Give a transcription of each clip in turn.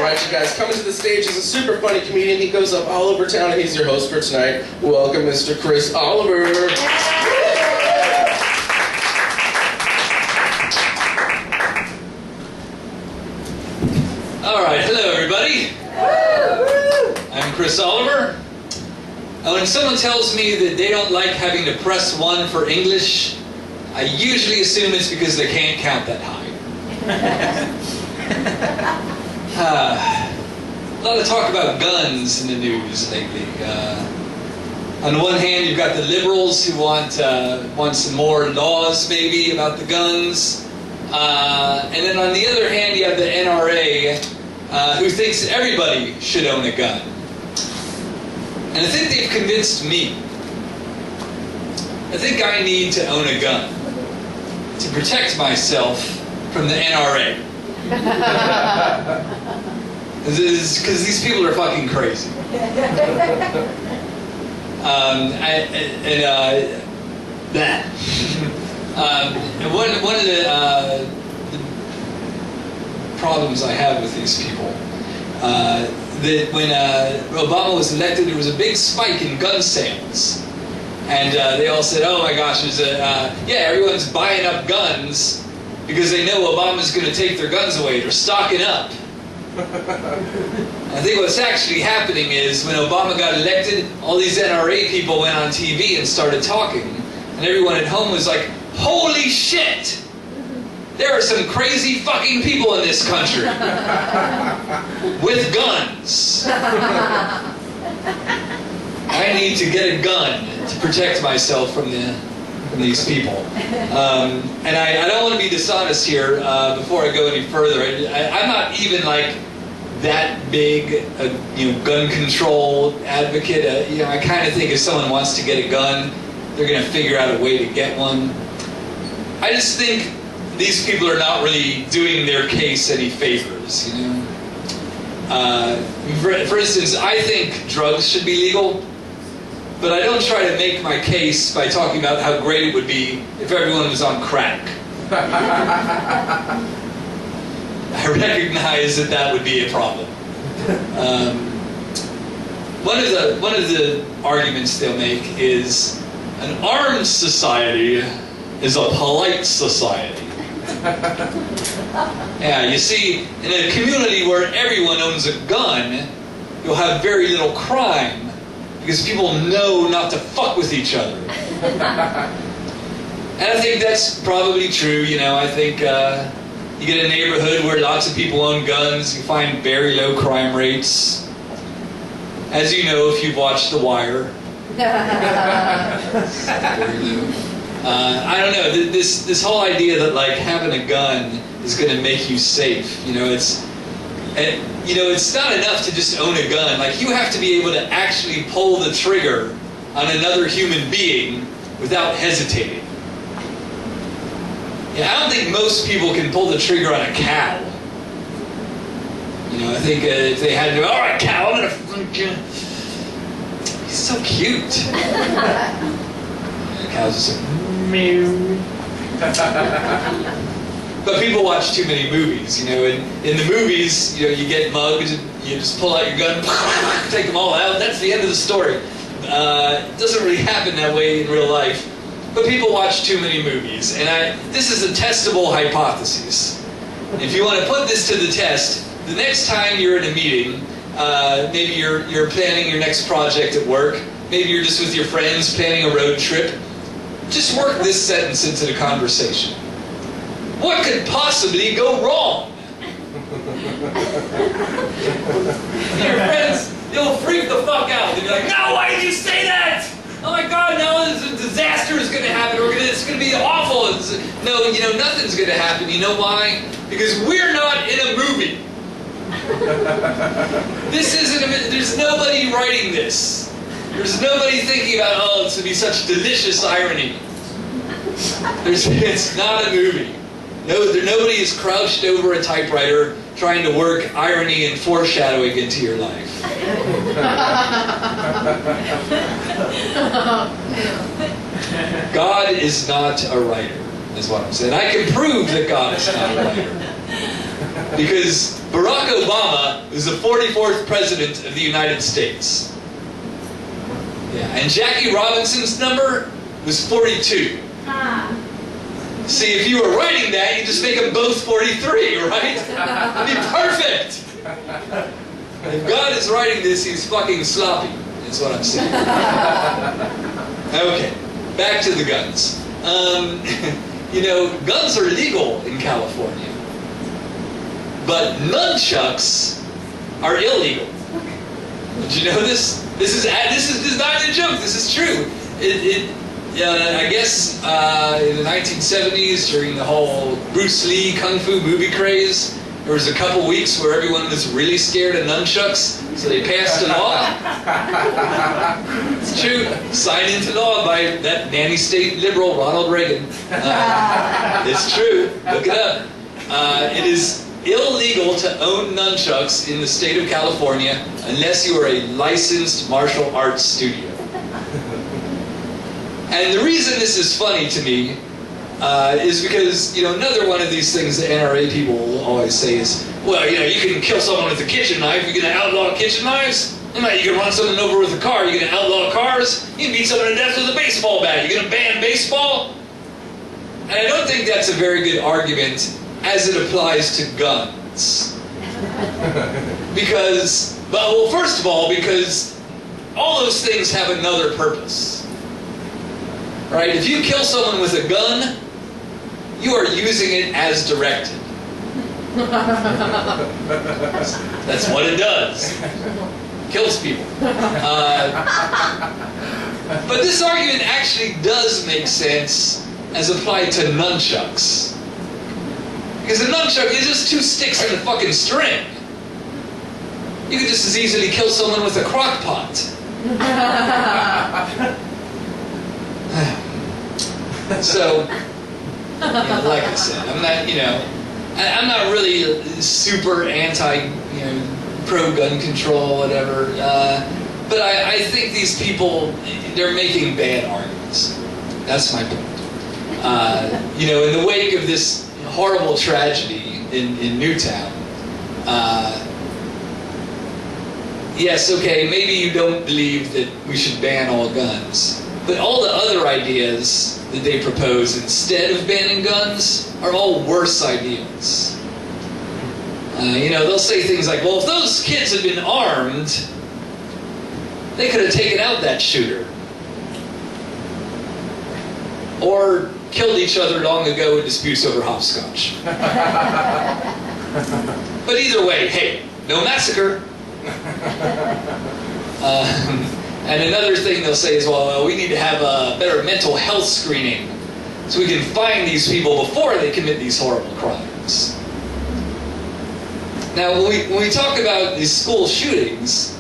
Alright, you guys, coming to the stage is a super funny comedian. He goes up all over town and he's your host for tonight. Welcome, Mr. Chris Oliver. Alright, hello everybody. I'm Chris Oliver. When someone tells me that they don't like having to press 1 for English, I usually assume it's because they can't count that high. A lot of talk about guns in the news lately. On the one hand, you've got the liberals who want some more laws maybe about the guns. And then on the other hand, you have the NRA who thinks everybody should own a gun. And I think they've convinced me. I think I need to own a gun to protect myself from the NRA. Because these people are fucking crazy. One of the problems I have with these people, that when Obama was elected, there was a big spike in gun sales. And they all said, oh my gosh, everyone's buying up guns because they know Obama's going to take their guns away. They're stocking up. I think what's actually happening is when Obama got elected, all these NRA people went on TV and started talking. And everyone at home was like, holy shit! There are some crazy fucking people in this country with guns. I need to get a gun to protect myself from these people. And I don't want to be dishonest here before I go any further. I'm not even like that big gun control advocate. I kind of think if someone wants to get a gun, they're going to figure out a way to get one. I just think these people are not really doing their case any favors, For instance, I think drugs should be legal, but I don't try to make my case by talking about how great it would be if everyone was on crack. I recognize that would be a problem. One of the arguments they'll make is an armed society is a polite society. Yeah, you see, in a community where everyone owns a gun, you'll have very little crime because people know not to fuck with each other. And I think that's probably true. I think you get a neighborhood where lots of people own guns, you find very low crime rates. As you know, if you've watched The Wire. Very low. I don't know, this whole idea that like having a gun is going to make you safe, it's not enough to just own a gun. Like, you have to be able to actually pull the trigger on another human being without hesitating. I don't think most people can pull the trigger on a cow. I think if they had to, all right, cow, I'm gonna fuck you. He's so cute. The cows just like, meow. But people watch too many movies, In the movies, you get mugged, you just pull out your gun, take them all out, that's the end of the story. It doesn't really happen that way in real life. But people watch too many movies, and this is a testable hypothesis. If you want to put this to the test, the next time you're in a meeting, maybe you're planning your next project at work, maybe you're just with your friends planning a road trip, just work this sentence into the conversation. What could possibly go wrong? Your friends, they'll freak the fuck out. They'll be like, no, why did you say that? Oh my God, now a disaster is going to happen. It's going to be awful. No, nothing's going to happen. You know why? Because we're not in a movie. This isn't there's nobody writing this. There's nobody thinking about, oh, it's going to be such delicious irony. It's not a movie. Nobody is crouched over a typewriter trying to work irony and foreshadowing into your life. God is not a writer, is what I'm saying. I can prove that God is not a writer. Because Barack Obama was the 44th president of the United States. Yeah, and Jackie Robinson's number was 42. See, if you were writing that, you just make them both 43, right? That'd be perfect. If God is writing this, he's fucking sloppy. That's what I'm saying. Okay, back to the guns. You know, guns are legal in California, but nunchucks are illegal. Did you know this? This is not a joke. This is true. I guess in the 1970s, during the whole Bruce Lee Kung Fu movie craze, there was a couple weeks where everyone was really scared of nunchucks, so they passed a law. It's true. Signed into law by that nanny state liberal Ronald Reagan. It's true. Look it up. It is illegal to own nunchucks in the state of California unless you are a licensed martial arts studio. And the reason this is funny to me is because, you know, another one of these things that NRA people will always say is, well, you know, you can kill someone with a kitchen knife. You're going to outlaw kitchen knives? You can run someone over with a car. You're going to outlaw cars? You can beat someone to death with a baseball bat. You're going to ban baseball? And I don't think that's a very good argument as it applies to guns. Because, well, first of all, because all those things have another purpose. Right? If you kill someone with a gun, you are using it as directed. That's what it does. Kills people. But this argument actually does make sense as applied to nunchucks. Because a nunchuck is just two sticks and a fucking string. You could just as easily kill someone with a crock pot. So, like I said, I'm not, I'm not really super anti, pro-gun control, whatever. But I think these people, they're making bad arguments. That's my point. In the wake of this horrible tragedy in Newtown, yes, okay, maybe you don't believe that we should ban all guns. But all the other ideas that they propose instead of banning guns are all worse ideas. They'll say things like, well, if those kids had been armed, they could have taken out that shooter. Or killed each other long ago in disputes over hopscotch. But either way, hey, no massacre. And another thing they'll say is, well, we need to have a better mental health screening so we can find these people before they commit these horrible crimes. Now, when we talk about these school shootings,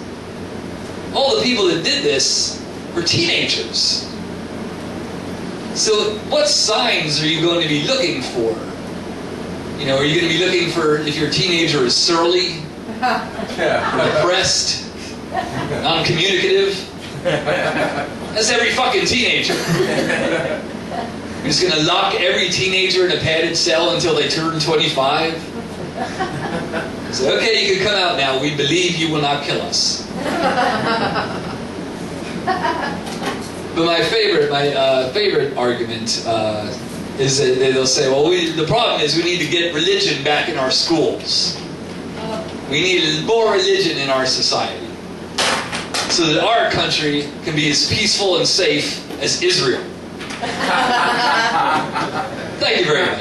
all the people that did this were teenagers. So what signs are you going to be looking for? Are you going to be looking for if your teenager is surly, depressed, non-communicative? That's every fucking teenager. You're just going to lock every teenager in a padded cell until they turn 25? So, okay, you can come out now. We believe you will not kill us. But my favorite argument is that they'll say, well, the problem is we need to get religion back in our schools. We need more religion in our society, so that our country can be as peaceful and safe as Israel. Thank you very much.